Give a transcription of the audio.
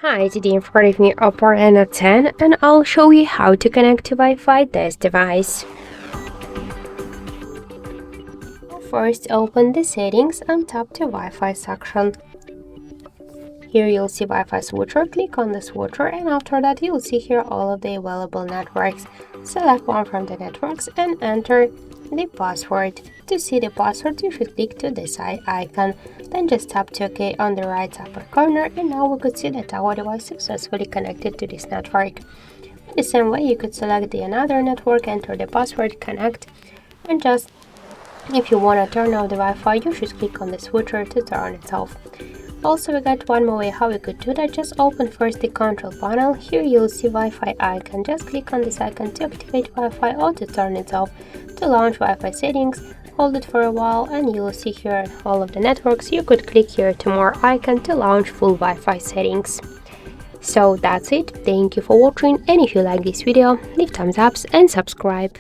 Hi, today I'm recording me OPPO Reno 10 and I'll show you how to connect to Wi-Fi this device. First, open the settings and tap the Wi-Fi section. Here you'll see Wi-Fi switcher. Click on the switcher and after that you'll see here all of the available networks. Select one from the networks and enter the password. To see the password, you should click to this icon, then just tap to OK on the right upper corner, and now we could see that our device successfully connected to this network. The same way, you could select another network, enter the password, connect, and just if you want to turn off the Wi-Fi, you should click on the switcher to turn it off. Also, we got one more way how we could do that. Just open first the control panel. Here you'll see Wi-Fi icon. Just click on this icon to activate Wi-Fi or to turn it off. To launch Wi-Fi settings, hold it for a while and you'll see here all of the networks. You could click here to more icon to launch full Wi-Fi settings. So that's it. Thank you for watching, and if you like this video, leave thumbs up and subscribe.